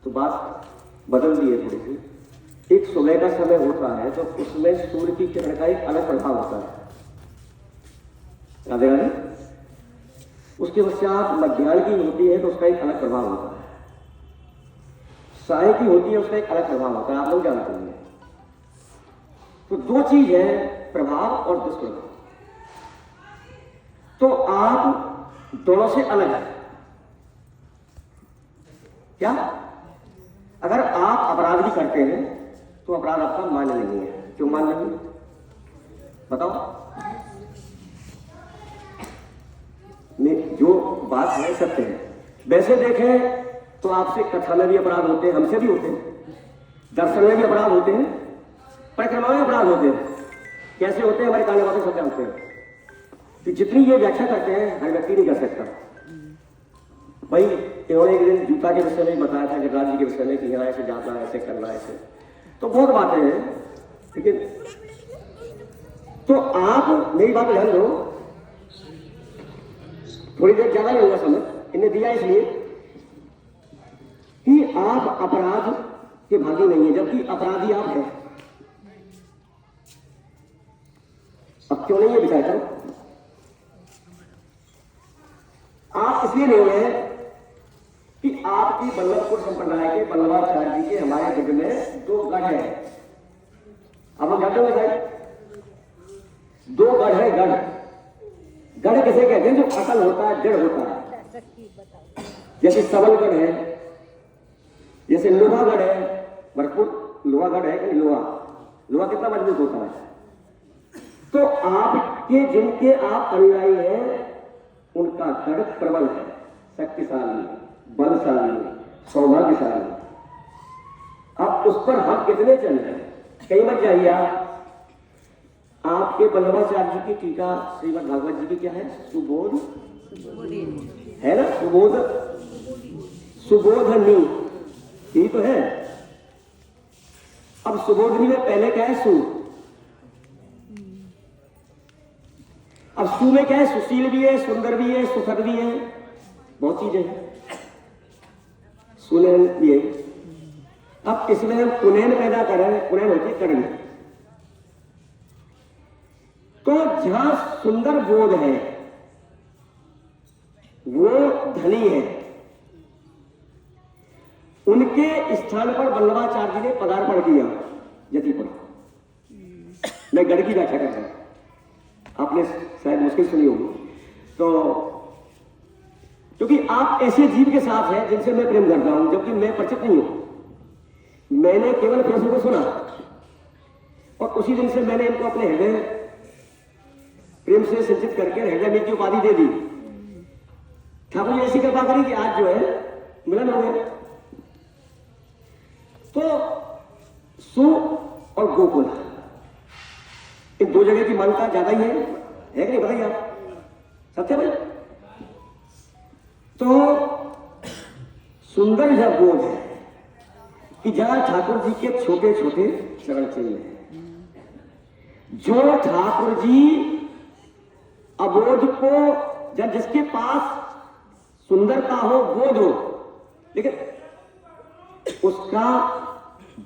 तो बात बदल दी है थोड़ी सी। एक सुबह का समय होता है तो उसमें सूर्य की किरण का एक अलग प्रभाव होता है। राधे राधे। उसके पश्चात मध्याह्न की होती है तो उसका एक अलग प्रभाव होता है। साय की होती है उसका एक अलग प्रभाव होता है, आप लोग जानते हैं। तो दो चीज है, प्रभाव और दुष्प्रभाव। तो आप दोनों से अलग है क्या? अगर आप अपराध भी करते हैं तो अपराध आपका मान्य नहीं है। क्यों मान्य नहीं? बताओ। जो बात है सत्य है। वैसे देखें तो आपसे कथा में भी अपराध होते हैं, हमसे भी होते हैं, दर्शन में भी अपराध होते हैं, परिक्रमा में अपराध होते हैं। कैसे होते हैं हमारे काले वाले सब जानते हैं कि जितनी ये व्याख्या करते हैं हर व्यक्ति नहीं कर सकता। भाई इन्होंने एक दिन जूता के विषय में बताया था, गिरिराज जी के विषय में कि यहाँ ऐसे जाना, ऐसे करना, ऐसे तो बहुत बातें हैं। ठीक है, तो आप मेरी बात ध्यान दो। थोड़ी देर ज्यादा नहीं होगा समय, इन्हें दिया इसलिए कि आप अपराध के भागी नहीं है, जबकि अपराधी आप हैं। अब क्यों नहीं है विचार करो। आप इसलिए नहीं है कि आपकी बल्लभपुर संप्रदाय के बल्लभाचार्य जी के हमारे जग में दो गढ़ है। अब हम जानते हो भाई, दो गढ़ है। गढ़ किसे कहते हैं? जो अकल होता है, जड़ होता है। जैसे सबलगढ़ है, जैसे लोहागढ़ है। भरपूर लोहागढ़ है कि लोहा कितना मजबूत होता है। तो आपके जिनके आप अनुयायी हैं उनका गढ़ प्रबल है, शक्तिशाली, बलशाली, सौभाग्यशाली। अब उस पर हम कितने चल रहे हैं? कहीं मत जाइए आप। आपके बल्लभाचार्य जी की टीका श्रीमद् भागवत जी की क्या है? सुबोध है ना? सुबोधनी, यही तो है। अब सुबोधनी में पहले क्या है? सु। अब सु में क्या है? सुशील भी है, सुंदर भी है, सुखद भी है, बहुत चीजें हैं। सुनैन भी है। अब इसमें हम कुनैन पैदा करें, कुनैन होती है कर्ण। तो जहां सुंदर बोध है वो धनी है। उनके स्थान पर वल्लभाचार्य जी ने पदार्पण किया जतिपुर। मैं गढ़ की व्याख्या कर रहा हूं, आपने शायद मुश्किल सुनी होगी। तो क्योंकि आप ऐसे जीव के साथ हैं जिनसे मैं प्रेम करता हूं, जबकि मैं परिचित नहीं हूं। मैंने केवल प्रश्न को सुना और उसी दिन से मैंने इनको अपने हृदय प्रेम से सिंचित करके हृदय में की उपाधि दे दी। ठाकुर जी ऐसी कृपा करी कि आज जो है मिलन हो गया। तो सु और गोकुल, इन दो जगह की मान्यता ज्यादा ही है कि नहीं? बताइए आप, सत्य भाई। तो सुंदर यह बोध है कि जहां ठाकुर जी के छोटे छोटे चरण चिन्ह हैं। जो ठाकुर जी अबोध को, जब जिसके पास सुंदरता हो, बोध हो, लेकिन उसका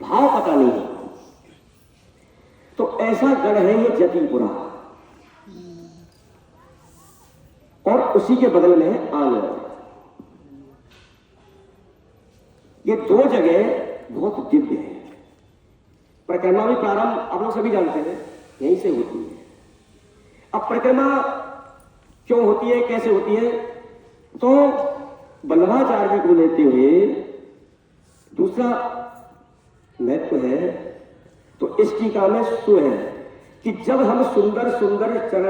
भाव पता नहीं है, तो ऐसा गढ़ है ये जतिपुरा। और उसी के बगल में है आनंद। ये दो जगह बहुत दिव्य है। परिक्रमा भी प्रारंभ आप लोग सभी जानते हैं यहीं से होती है। अब परिक्रमा क्यों होती है, कैसे होती है? तो वल्लभाचार्य जी को लेते हुए दूसरा महत्व है। तो इस टीका में सु है कि जब हम सुंदर सुंदर चरण